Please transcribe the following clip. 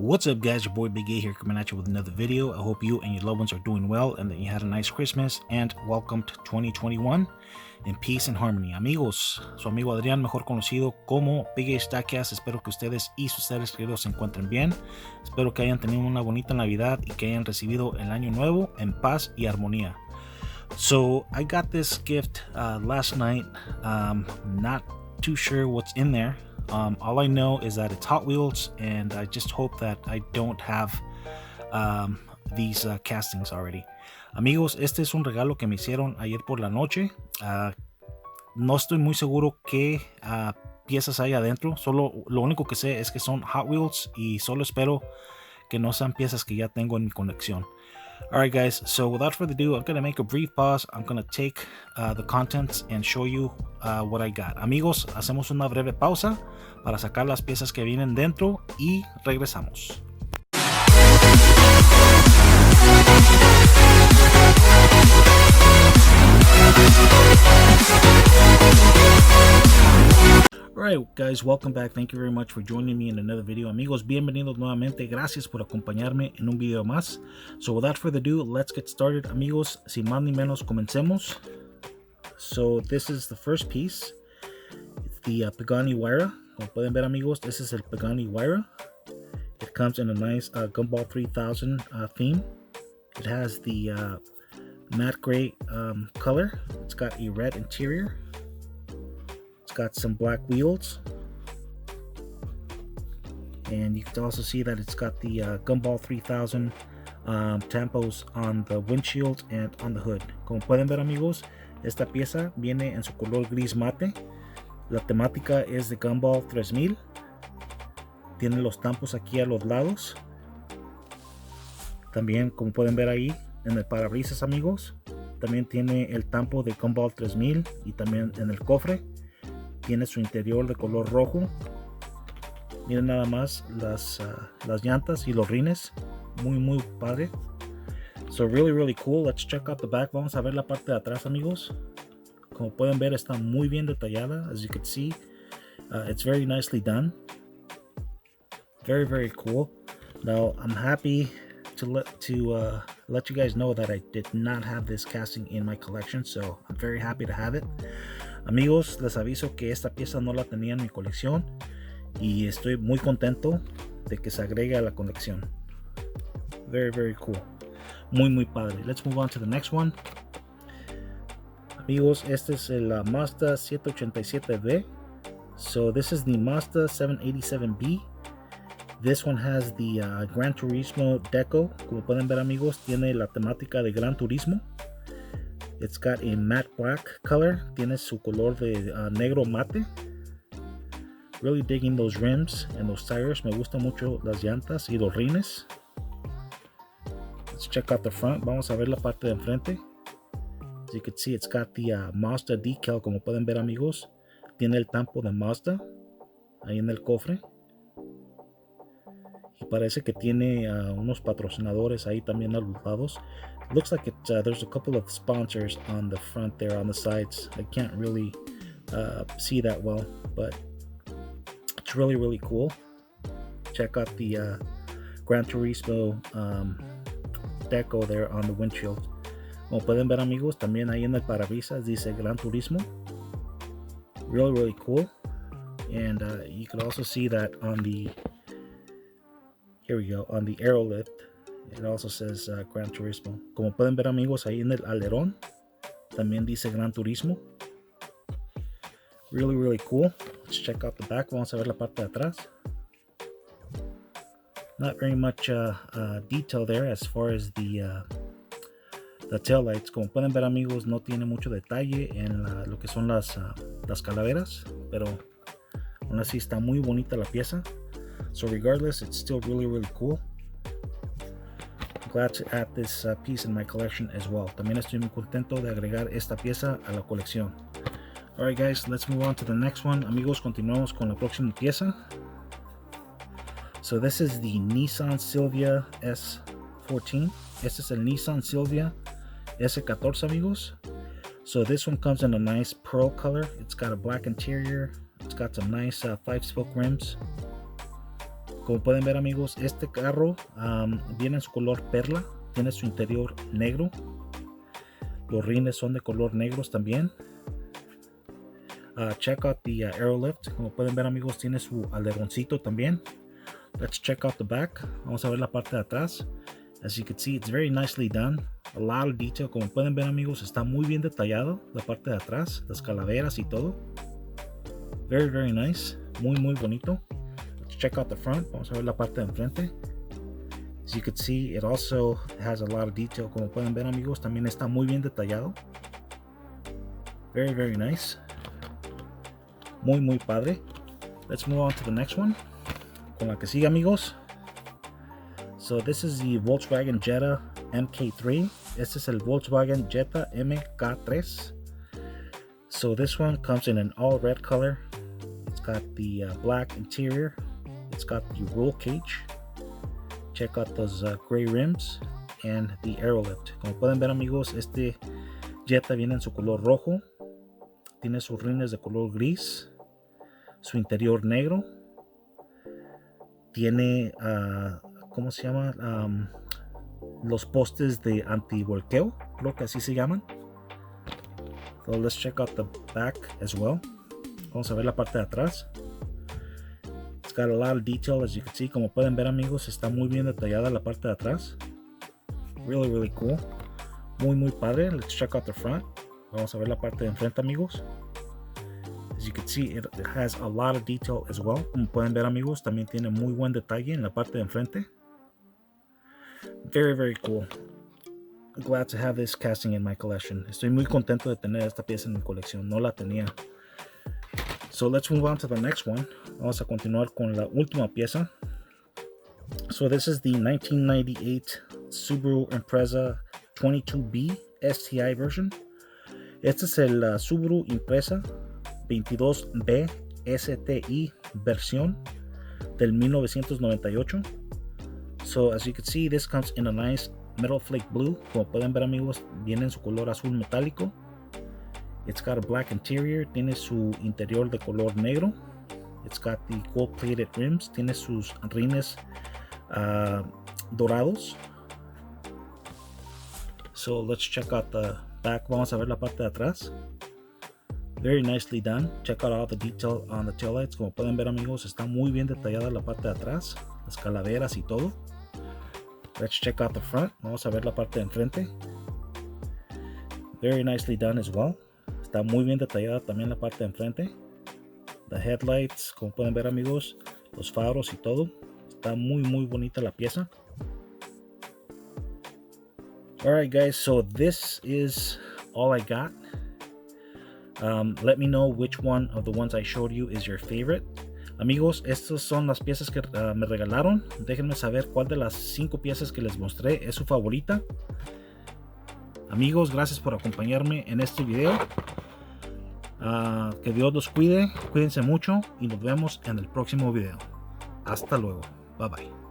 What's up, guys? Your boy Big A here, coming at you with another video. I hope you and your loved ones are doing well and that you had a nice Christmas and welcome to 2021 in peace and harmony. Amigos, su amigo Adrián, mejor conocido como Big A Diecast. Espero que ustedes y sus seres queridos se encuentren bien. Espero que hayan tenido una bonita Navidad y que hayan recibido el año nuevo en paz y armonía. So I got this gift last night. Not too sure what's in there. All I know is that it's Hot Wheels, and I just hope that I don't have these castings already. Amigos, este es un regalo que me hicieron ayer por la noche. No estoy muy seguro qué piezas hay adentro. Solo lo único que sé es que son Hot Wheels y solo espero que no sean piezas que ya tengo en mi colección. Alright guys, so without further ado, I'm going to make a brief pause. I'm going to take the contents and show you what I got. Amigos, hacemos una breve pausa para sacar las piezas que vienen dentro y regresamos. Alright guys, welcome back. Thank you very much for joining me in another video. Amigos, bienvenidos nuevamente. Gracias por acompañarme en un video más. So without further ado, let's get started. Amigos, sin más ni menos, comencemos. So this is the first piece. It's the Pagani Wire. Como pueden ver, amigos, this is el Pagani Wire. It comes in a nice Gumball 3000 theme. It has the matte gray color. It's got a red interior. Got some black wheels, and you can also see that it's got the Gumball 3000 tampos on the windshield and on the hood. Como pueden ver, amigos, esta pieza viene en su color gris mate. La temática es de Gumball 3000. Tiene los tampos aquí a los lados. También, como pueden ver ahí en el parabrisas, amigos, también tiene el tampo de Gumball 3000 y también en el cofre. Tiene su interior de color rojo. Miren nada más las llantas y los rines. Muy padre. So really cool. Let's check out the back. Vamos a ver la parte de atrás, amigos. Como pueden ver, está muy bien detallada. As you can see, it's very nicely done. Very cool. Now I'm happy to let you guys know that I did not have this casting in my collection, so I'm very happy to have it. Amigos, les aviso que esta pieza no la tenía en mi colección y estoy muy contento de que se agregue a la colección. Very cool. Muy padre. Let's move on to the next one. Amigos, este es el Mazda 787B. So this is the Mazda 787B. This one has the Gran Turismo deco. Como pueden ver, amigos, tiene la temática de Gran Turismo. It's got a matte black color. Tiene su color de negro mate. Really digging those rims and those tires. Me gustan mucho las llantas y los rines. Let's check out the front. Vamos a ver la parte de enfrente. As you can see, it's got the Mazda decal. Como pueden ver, amigos, tiene el tampo de Mazda ahí en el cofre. Y parece que tiene unos patrocinadores ahí también a los lados. Looks like there's a couple of sponsors on the front there, on the sides. I can't really see that well, but it's really cool. Check out the Gran Turismo deco there on the windshield. Como pueden ver, amigos, también ahí en el parabrisas dice Gran Turismo. Really cool. And you can also see that on the, here we go, on the aero lift. It also says Gran Turismo. Como pueden ver, amigos, ahí en el alerón también dice Gran Turismo. Really cool. Let's check out the back. Vamos a ver la parte de atrás. Not very much detail there as far as the tail lights. Como pueden ver, amigos, no tiene mucho detalle en lo que son las calaveras, pero aún así está muy bonita la pieza. So regardless, it's still really cool. Glad to add this piece in my collection as well. También estoy muy contento de agregar esta pieza a la colección. Alright guys, let's move on to the next one. Amigos, continuamos con la próxima pieza. So this is the Nissan Silvia S14. Este es el Nissan Silvia S14, amigos. So this one comes in a nice pearl color. It's got a black interior. It's got some nice 5-spoke rims. Como pueden ver, amigos, este carro viene en su color perla, tiene su interior negro, los rines son de color negros también. Check out the airlift. Como pueden ver, amigos, tiene su aleroncito también. Let's check out the back. Vamos a ver la parte de atrás. As you can see, it's very nicely done. A lot of detail. Como pueden ver, amigos, está muy bien detallado la parte de atrás, las calaveras y todo. Very, very nice. Muy, muy bonito. Let's check out the front. Vamos a ver la parte de enfrente. As you can see, it also has a lot of detail. Como pueden ver, amigos, también está muy bien detallado. Very, very nice. Muy, muy padre. Let's move on to the next one. Con la que sigue, amigos. So this is the Volkswagen Jetta MK3. Este es el Volkswagen Jetta MK3. So this one comes in an all red color. It's got the black interior. It's got the roll cage. Check out those gray rims and the airlift. Como pueden ver, amigos, este Jetta viene en su color rojo. Tiene sus rines de color gris. Su interior negro. Tiene, ¿cómo se llama? Los postes de anti-volqueo, creo que así se llaman. So let's check out the back as well. Vamos a ver la parte de atrás. It's got a lot of detail, as you can see. Como pueden ver, amigos, está muy bien detallada la parte de atrás. Really, really cool. Muy, muy padre. Let's check out the front. Vamos a ver la parte de enfrente, amigos. As you can see, it has a lot of detail as well. Como pueden ver, amigos, también tiene muy buen detalle en la parte de enfrente. Very, very cool. I'm glad to have this casting in my collection. Estoy muy contento de tener esta pieza en mi colección. No la tenía. So let's move on to the next one. Vamos a continuar con la última pieza. So this is the 1998 Subaru Impreza 22B STI version. Este es el Subaru Impreza 22B STI versión del 1998. So as you can see, this comes in a nice metal flake blue. Como pueden ver, amigos, viene en su color azul metálico. It's got a black interior. Tiene su interior de color negro. It's got the gold plated rims. Tiene sus rines dorados. So let's check out the back. Vamos a ver la parte de atrás. Very nicely done. Check out all the detail on the taillights. Como pueden ver, amigos, está muy bien detallada la parte de atrás, las calaveras y todo. Let's check out the front. Vamos a ver la parte de enfrente. Very nicely done as well. Está muy bien detallada también la parte de enfrente. The headlights, como pueden ver, amigos, los faros y todo. Está muy, muy bonita la pieza. Alright, guys, so this is all I got. Let me know which one of the ones I showed you is your favorite. Amigos, estas son las piezas que me regalaron. Déjenme saber cuál de las 5 piezas que les mostré es su favorita. Amigos, gracias por acompañarme en este video. Que Dios los cuide, cuídense mucho y nos vemos en el próximo video. Hasta luego, bye bye.